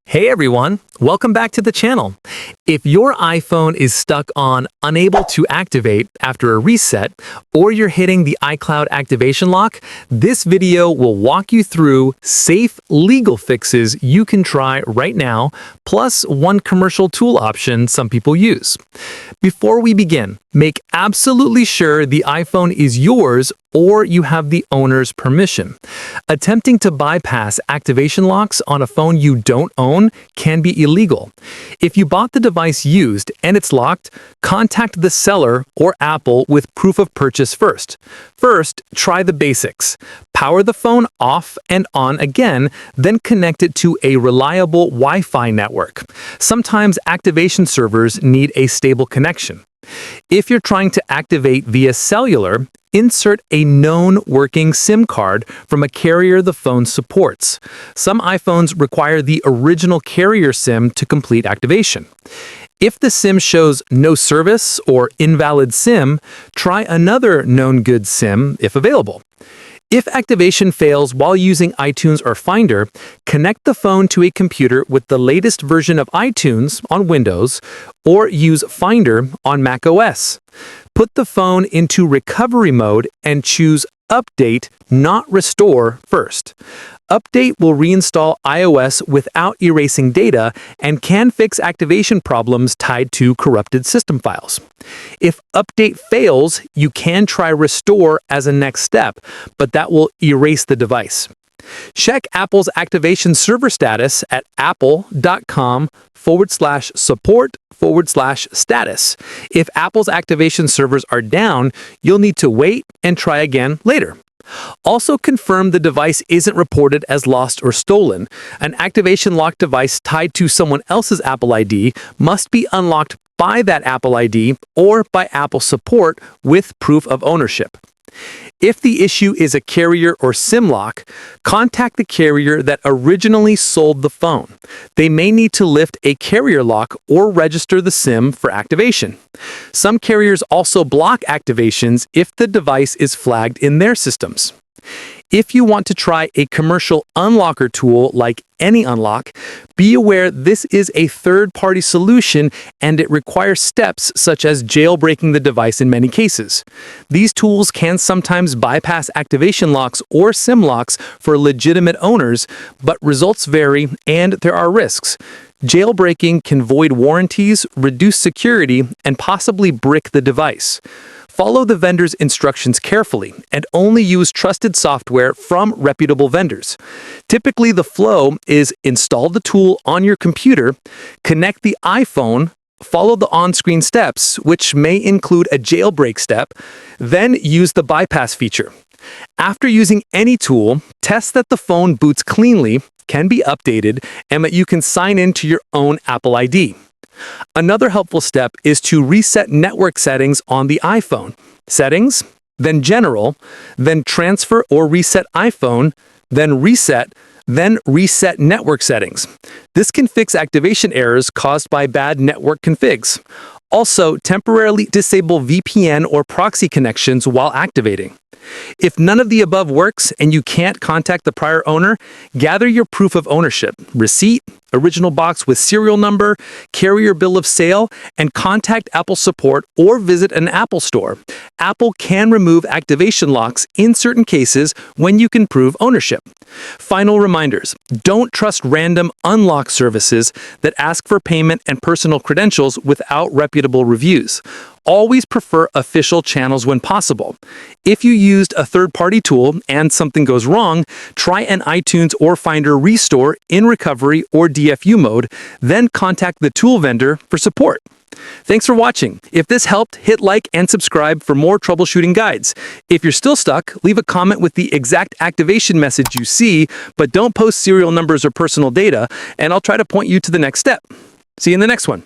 Hey everyone, welcome back to the channel. If your iPhone is stuck on unable to activate after a reset, or you're hitting the iCloud activation lock, this video will walk you through safe legal fixes you can try right now, plus one commercial tool option some people use. Before we begin, make absolutely sure the iPhone is yours or you have the owner's permission. Attempting to bypass activation locks on a phone you don't own can be illegal. If you bought the device used and it's locked, contact the seller or Apple with proof of purchase first. First, try the basics. Power the phone off and on again, then connect it to a reliable Wi-Fi network. Sometimes activation servers need a stable connection. If you're trying to activate via cellular, insert a known working SIM card from a carrier the phone supports. Some iPhones require the original carrier SIM to complete activation. If the SIM shows no service or invalid SIM, try another known good SIM if available. If activation fails while using iTunes or Finder, connect the phone to a computer with the latest version of iTunes on Windows or use Finder on macOS. Put the phone into recovery mode and choose Update, not Restore first. Update will reinstall iOS without erasing data and can fix activation problems tied to corrupted system files. If Update fails, you can try Restore as a next step, but that will erase the device. Check Apple's activation server status at apple.com/support/status. If Apple's activation servers are down, you'll need to wait and try again later. Also confirm the device isn't reported as lost or stolen. An activation lock device tied to someone else's Apple ID must be unlocked by that Apple ID or by Apple support with proof of ownership. If the issue is a carrier or SIM lock, contact the carrier that originally sold the phone. They may need to lift a carrier lock or register the SIM for activation. Some carriers also block activations if the device is flagged in their systems. If you want to try a commercial unlocker tool like AnyUnlock, be aware this is a third-party solution and it requires steps such as jailbreaking the device in many cases. These tools can sometimes bypass activation locks or SIM locks for legitimate owners, but results vary and there are risks. Jailbreaking can void warranties, reduce security, and possibly brick the device. Follow the vendor's instructions carefully and only use trusted software from reputable vendors. Typically, the flow is install the tool on your computer, connect the iPhone, follow the on-screen steps, which may include a jailbreak step, then use the bypass feature. After using any tool, test that the phone boots cleanly, can be updated, and that you can sign in to your own Apple ID. Another helpful step is to reset network settings on the iPhone. Settings, then General, then Transfer or Reset iPhone, then Reset network settings. This can fix activation errors caused by bad network configs. Also, temporarily disable VPN or proxy connections while activating. If none of the above works and you can't contact the prior owner, gather your proof of ownership, receipt, original box with serial number, carrier bill of sale, and contact Apple support or visit an Apple store. Apple can remove activation locks in certain cases when you can prove ownership. Final reminders: don't trust random unlock services that ask for payment and personal credentials without reputable reviews. Always prefer official channels when possible. If you used a third-party tool and something goes wrong, try an iTunes or Finder restore in recovery or DFU mode, then contact the tool vendor for support. Thanks for watching. If this helped, hit like and subscribe for more troubleshooting guides. If you're still stuck, leave a comment with the exact activation message you see, but don't post serial numbers or personal data, and I'll try to point you to the next step. See you in the next one.